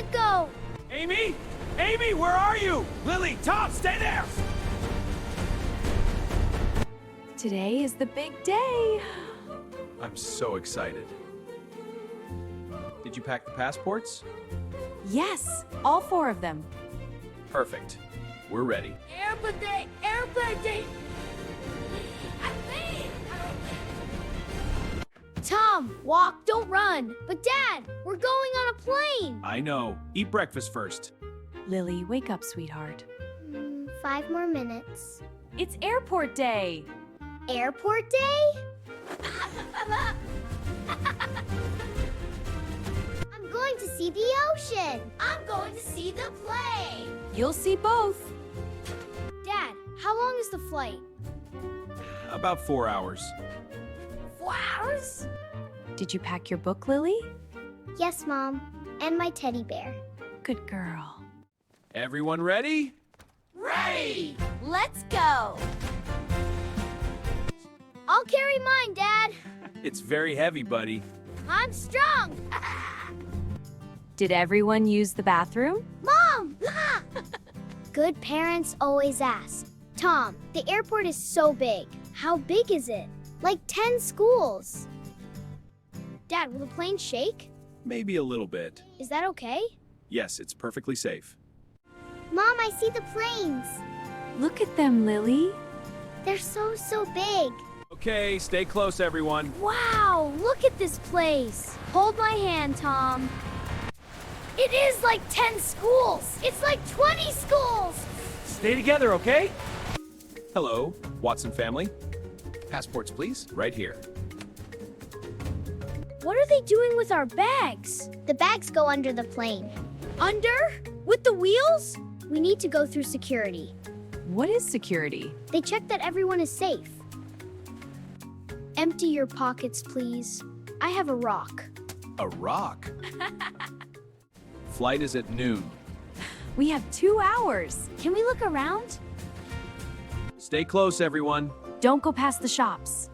let go. Amy? Amy, where are you? Lily, Tom, stay there! Today is the big day. I'm so excited. Did you pack the passports? Yes, all 4 of them. Perfect. We're ready. Airplane day, airplane day. Tom, walk, don't run. But Dad, we're going on a plane. I know. Eat breakfast first. Lily, wake up, sweetheart. 5 more minutes. It's airport day. Airport day? I'm going to see the ocean. I'm going to see the plane. You'll see both. Dad, how long is the flight? About 4 hours. 4 hours? Did you pack your book, Lily? Yes, Mom. And my teddy bear. Good girl. Everyone ready? Ready! Let's go. I'll carry mine, Dad. It's very heavy, buddy. I'm strong. Did everyone use the bathroom? Mom! Good parents always ask. Tom, the airport is so big. How big is it? Like 10 schools. Dad, will the plane shake? Maybe a little bit. Is that okay? Yes, it's perfectly safe. Mom, I see the planes. Look at them, Lily. They're so big. Okay, stay close, everyone. Wow, look at this place. Hold my hand, Tom. It is like 10 schools. It's like 20 schools. Stay together, okay? Hello, Watson family. Passports, please. Right here. What are they doing with our bags? The bags go under the plane. Under? With the wheels? We need to go through security. What is security? They check that everyone is safe. Empty your pockets, please. I have a rock. A rock. Flight is at noon. We have 2 hours. Can we look around? Stay close, everyone. Don't go past the shops.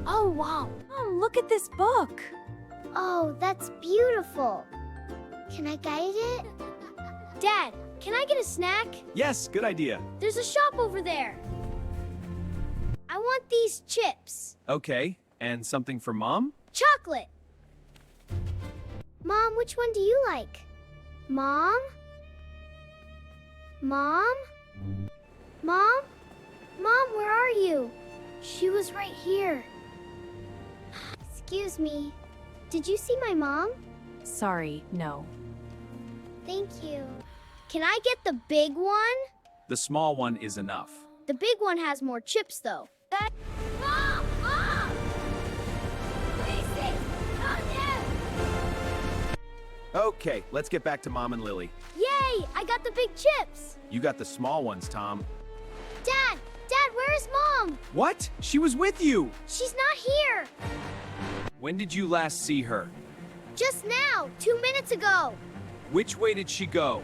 Oh, wow. Mom, look at this book. Oh, that's beautiful. Can I guide it? Dad, can I get a snack? Yes, good idea. There's a shop over there. I want these chips. Okay, and something for Mom? Chocolate. Mom, which one do you like? Mom? Mom? Mom? Mom, where are you? She was right here. Excuse me. Did you see my mom? Sorry, no. Thank you. Can I get the big one? The small one is enough. The big one has more chips, though. Mom! Mom! Please see! Oh, no! Okay, let's get back to Mom and Lily. Yay! I got the big chips! You got the small ones, Tom. Dad! Dad, where is Mom? What? She was with you! She's not here! When did you last see her? Just now, 2 minutes ago. Which way did she go?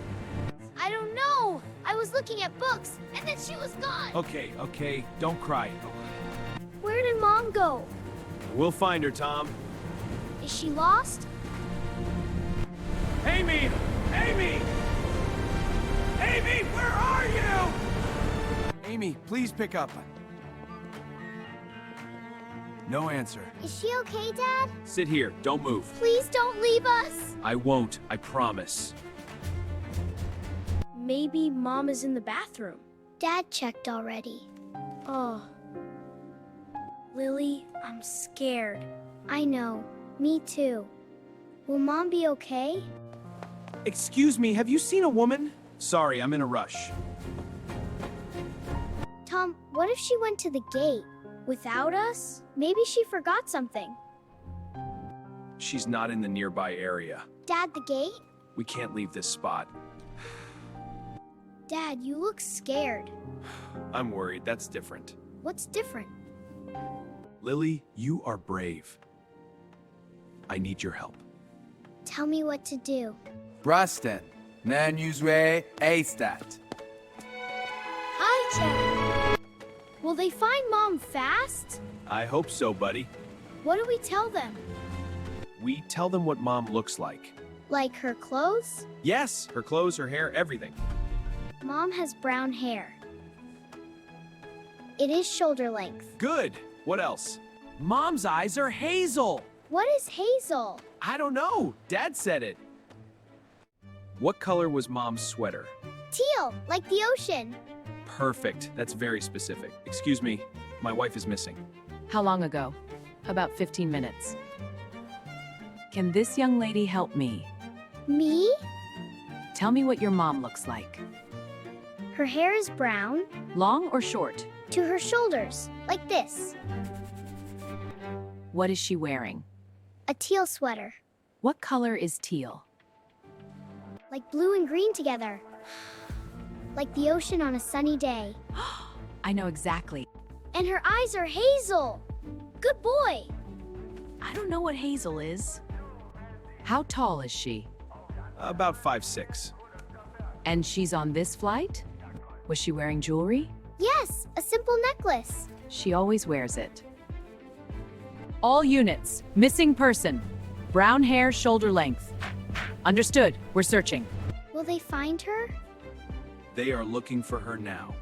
I don't know. I was looking at books, and then she was gone. Okay, don't cry. Where did Mom go? We'll find her, Tom. Is she lost? Amy! Amy! Amy, where are you? Amy, please pick up. No answer. Is she okay, Dad? Sit here, don't move. Please don't leave us. I won't, I promise. Maybe Mom is in the bathroom. Dad checked already. Oh. Lily, I'm scared. I know. Me too. Will Mom be okay? Excuse me, have you seen a woman? Sorry, I'm in a rush. Tom, what if she went to the gate? Without us? Maybe she forgot something. She's not in the nearby area. Dad, the gate? We can't leave this spot. Dad, you look scared. I'm worried, that's different. What's different? Lily, you are brave. I need your help. Tell me what to do. Braston, nan usually A-stat. Hi, Chad. Will they find Mom fast? I hope so, buddy. What do we tell them? We tell them what mom looks like. Like her clothes? Yes, her clothes, her hair, everything. Mom has brown hair. It is shoulder length. Good. What else? Mom's eyes are hazel. What is hazel? I don't know. Dad said it. What color was mom's sweater? Teal, like the ocean. Perfect. That's very specific. Excuse me. My wife is missing. How long ago? About 15 minutes. Can this young lady help me? Me? Tell me what your mom looks like. Her hair is brown Long or short? to her shoulders, like this. What is she wearing? A teal sweater, What color is teal? like blue and green together. Like the ocean on a sunny day. I know exactly. And her eyes are hazel. Good boy. I don't know what hazel is. How tall is she? About 5'6". And she's on this flight? Was she wearing jewelry? Yes, a simple necklace. She always wears it. All units, missing person. Brown hair, shoulder length. Understood, we're searching. Will they find her? They are looking for her now.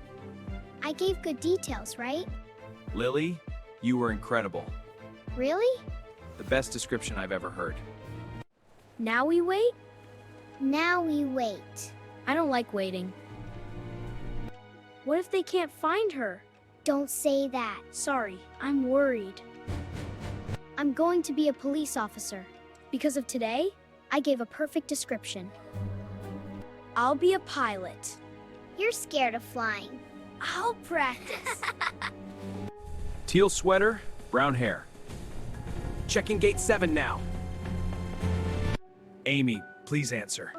I gave good details, right? Lily, you were incredible. Really? The best description I've ever heard. Now we wait? Now we wait. I don't like waiting. What if they can't find her? Don't say that. Sorry, I'm worried. I'm going to be a police officer. Because of today, I gave a perfect description. I'll be a pilot. You're scared of flying. I'll practice. Teal sweater, brown hair. Checking gate 7 now. Amy, please answer.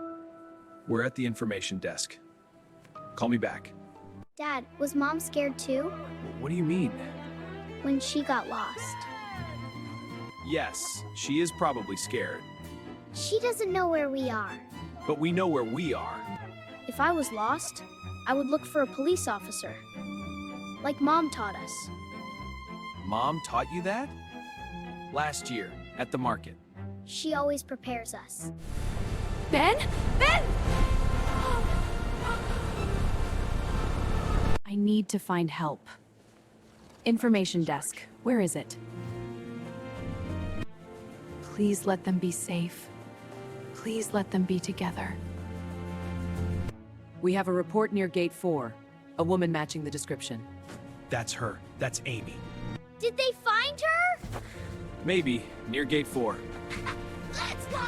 We're at the information desk. Call me back. Dad, was Mom scared too? What do you mean? When she got lost. Yes, she is probably scared. She doesn't know where we are. But we know where we are. If I was lost, I would look for a police officer. Like Mom taught us. Mom taught you that? Last year, at the market. She always prepares us. Ben? Ben! I need to find help. Information desk, where is it? Please let them be safe. Please let them be together. We have a report near gate 4. A woman matching the description. That's her. That's Amy. Did they find her? Maybe, near gate 4. Let's go!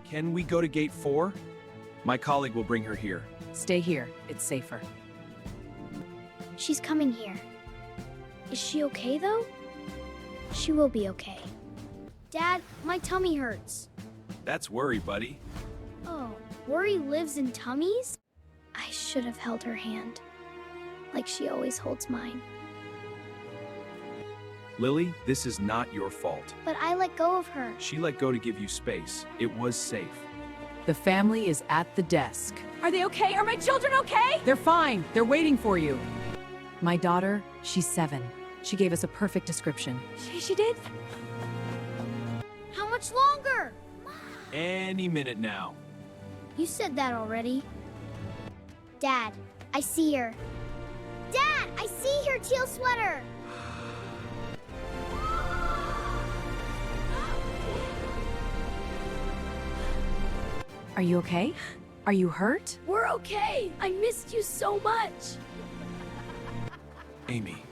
Can we go to gate 4? My colleague will bring her here. Stay here, it's safer. She's coming here. Is she okay though? She will be okay. Dad, my tummy hurts. That's worry, buddy. Oh, worry lives in tummies? I should have held her hand. Like she always holds mine. Lily, this is not your fault. But I let go of her. She let go to give you space. It was safe. The family is at the desk. Are they okay? Are my children okay? They're fine. They're waiting for you. My daughter, she's 7. She gave us a perfect description. She did? How much longer? Any minute now. You said that already. Dad, I see her. Dad, I see her teal sweater. Are you okay? Are you hurt? We're okay. I missed you so much. Amy,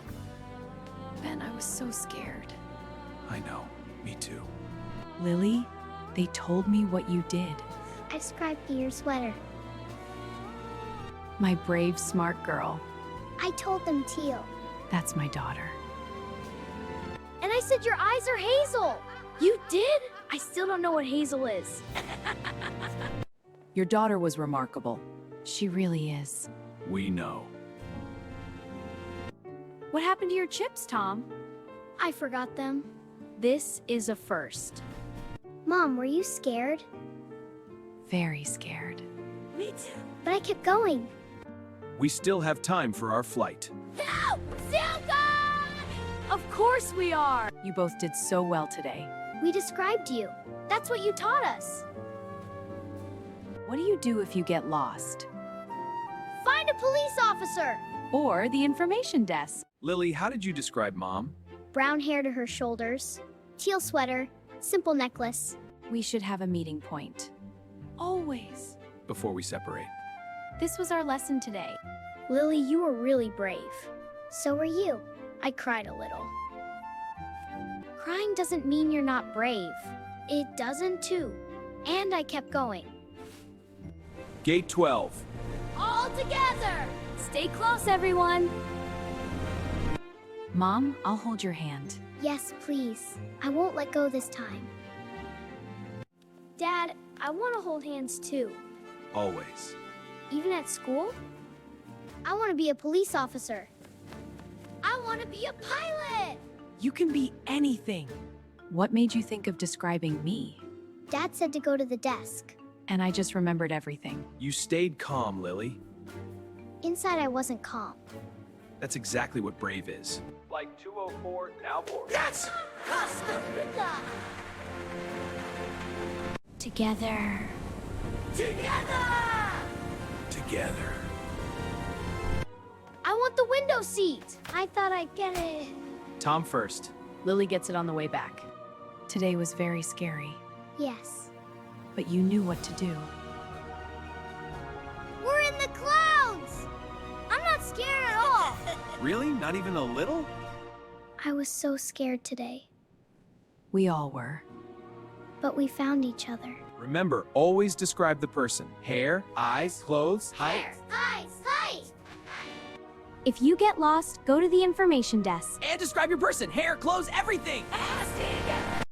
Ben, I was so scared. I know. Me too. Lily, they told me what you did. I described to your sweater. My brave, smart girl. I told them teal. That's my daughter. And I said your eyes are hazel. You did? I still don't know what hazel is. Your daughter was remarkable. She really is. We know. What happened to your chips, Tom? I forgot them. This is a first. Mom, were you scared? Very scared. Me too. But I kept going. We still have time for our flight. Of course we are. You both did so well today. We described you. That's what you taught us. What do you do if you get lost? Find a police officer. Or the information desk. Lily, how did you describe Mom? Brown hair to her shoulders, teal sweater, simple necklace. We should have a meeting point. Always. Before we separate. This was our lesson today. Lily, you were really brave. So were you. I cried a little. Crying doesn't mean you're not brave. It doesn't too. And I kept going. Gate 12. All together! Stay close, everyone. Mom, I'll hold your hand. Yes, please. I won't let go this time. Dad, I want to hold hands too. Always. Even at school? I want to be a police officer. I want to be a pilot! You can be anything. What made you think of describing me? Dad said to go to the desk. And I just remembered everything. You stayed calm, Lily. Inside, I wasn't calm. That's exactly what brave is. Flight 204, now board. Yes! Together. Together. I want the window seat. I thought I'd get it. Tom first. Lily gets it on the way back. Today was very scary, Yes. but you knew what to do. We're in the clouds! I'm not scared at all. Really? Not even a little? I was so scared today, We all were. but we found each other. Remember, always describe the person. Hair, eyes, clothes, height. Eyes. If you get lost, go to the information desk. And describe your person. Hair, clothes, everything. Stay together.